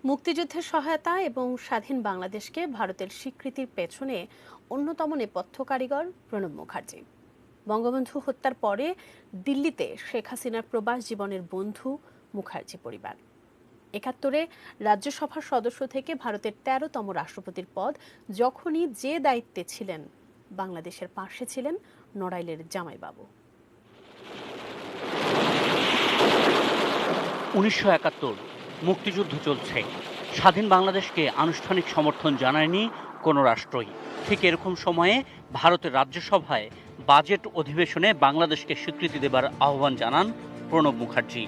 মুক্তিযুদ্ধের সহায়তা এবং স্বাধীন বাংলাদেশকে ভারতের স্বীকৃতির পেছনে অন্যতম নেপথ্য কারিগর প্রণব মুখার্জি। বঙ্গবন্ধু হত্যার পরে দিল্লিতে শেখ হাসিনার প্রবাস জীবনের বন্ধু মুখার্জি পরিবার। ৭১-এ রাজ্যসভার সদস্য থেকে ভারতের ১৩তম রাষ্ট্রপতির পদ যখনই যে দায়িত্বে ছিলেন, বাংলাদেশের পাশে ছিলেন নড়াইলের জামাইবাবু। ১৯৭১ মুক্তিযুদ্ধ চলছে, স্বাধীন বাংলাদেশকে আনুষ্ঠানিক সমর্থন জানায়নি কোনো রাষ্ট্রই। ঠিক এরকম সময়ে ভারতের রাজ্যসভায় বাজেট অধিবেশনে বাংলাদেশকে স্বীকৃতি দেবার আহ্বান জানান প্রণব মুখার্জি।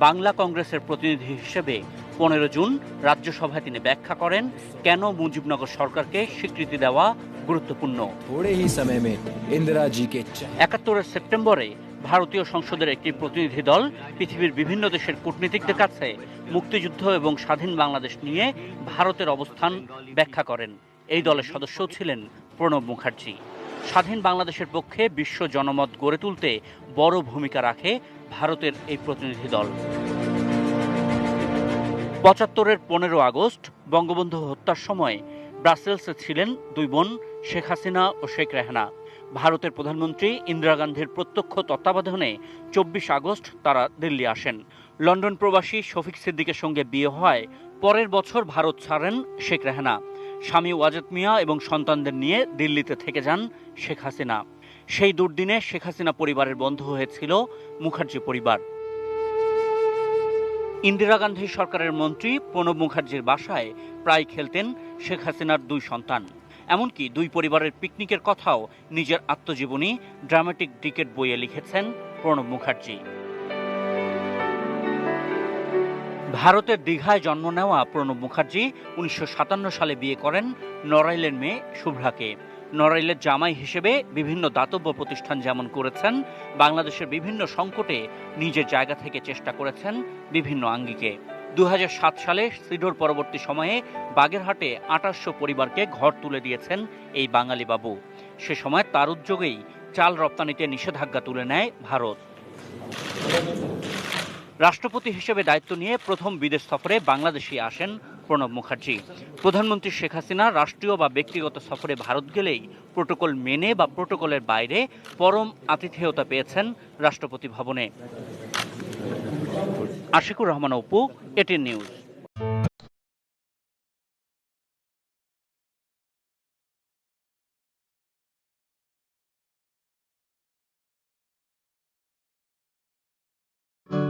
বাংলা কংগ্রেসের প্রতিনিধি হিসেবে ১৫ জুন রাজ্যসভায় তিনি ব্যাখ্যা করেন কেন মুজিবনগর সরকারকে স্বীকৃতি দেওয়া গুরুত্বপূর্ণ। ৭১-এর সেপ্টেম্বরে ভারতীয় সংসদের একটি প্রতিনিধি দল পৃথিবীর বিভিন্ন দেশের কূটনীতিকদের কাছে মুক্তিযুদ্ধ এবং স্বাধীন বাংলাদেশ নিয়ে ভারতের অবস্থান ব্যাখ্যা করেন। এই দলের সদস্য ছিলেন প্রণব মুখার্জি। স্বাধীন বাংলাদেশের পক্ষে বিশ্ব জনমত গড়ে তুলতে বড় ভূমিকা রাখে ভারতের এই প্রতিনিধি দল। ৭৫-এর ১৫ আগস্ট বঙ্গবন্ধু হত্যার সময় ব্রাসেলসে ছিলেন দুই বোন শেখ হাসিনা ও শেখ রেহানা। ভারতের প্রধানমন্ত্রী ইন্দিরা গান্ধীর প্রত্যক্ষ তত্ত্বাবধানে ২৪ আগস্ট তারা দিল্লি আসেন। লন্ডন প্রবাসী শফিক সিদ্দিকের সঙ্গে বিয়ে হওয়ায় পরের বছর ভারত ছাড়েন শেখ রেহানা। স্বামী ওয়াজেদ মিয়া এবং সন্তানদের নিয়ে দিল্লিতে থেকে যান শেখ হাসিনা। সেই দুর্দিনে শেখ হাসিনা পরিবারের বন্ধু হয়েছিল মুখার্জি পরিবার। ইন্দিরা গান্ধী সরকারের মন্ত্রী প্রণব মুখার্জির বাসায় প্রায় খেলতেন শেখ হাসিনার দুই সন্তান। এমনকি দুই পরিবারের পিকনিকের কথাও নিজের আত্মজীবনী ড্রামাটিক ডিকেট বইয়ে লিখেছেন প্রণব মুখার্জি। ভারতের দীঘায় জন্ম নেওয়া প্রণব মুখার্জি ১৯৫৭ সালে বিয়ে করেন নড়াইলের মেয়ে শুভ্রাকে। নড়াইলের জামাই হিসেবে বিভিন্ন দাতব্য প্রতিষ্ঠান যেমন করেছেন, বাংলাদেশের বিভিন্ন সংকটে নিজের জায়গা থেকে চেষ্টা করেছেন বিভিন্ন আঙ্গিকে। ২০০৭ সালে সিডর পরবর্তী সময়ে বাগেরহাটে ২৮০০ পরিবারকে ঘর তুলে দিয়েছেন এই বাঙালি বাবু। সে সময় তার উদ্যোগেই চাল রপ্তানিতে নিষেধাজ্ঞা তুলে নেয় ভারত। রাষ্ট্রপতি হিসেবে দায়িত্ব নিয়ে প্রথম বিদেশ সফরে বাংলাদেশে আসেন প্রণব মুখার্জি। প্রধানমন্ত্রী শেখ হাসিনা রাষ্ট্রীয় বা ব্যক্তিগত সফরে ভারত গেলেই প্রোটোকল মেনে বা প্রোটোকলের বাইরে পরম আতিথেয়তা পেয়েছেন রাষ্ট্রপতি ভবনে। Ashikur Rahman Apu, ATN news.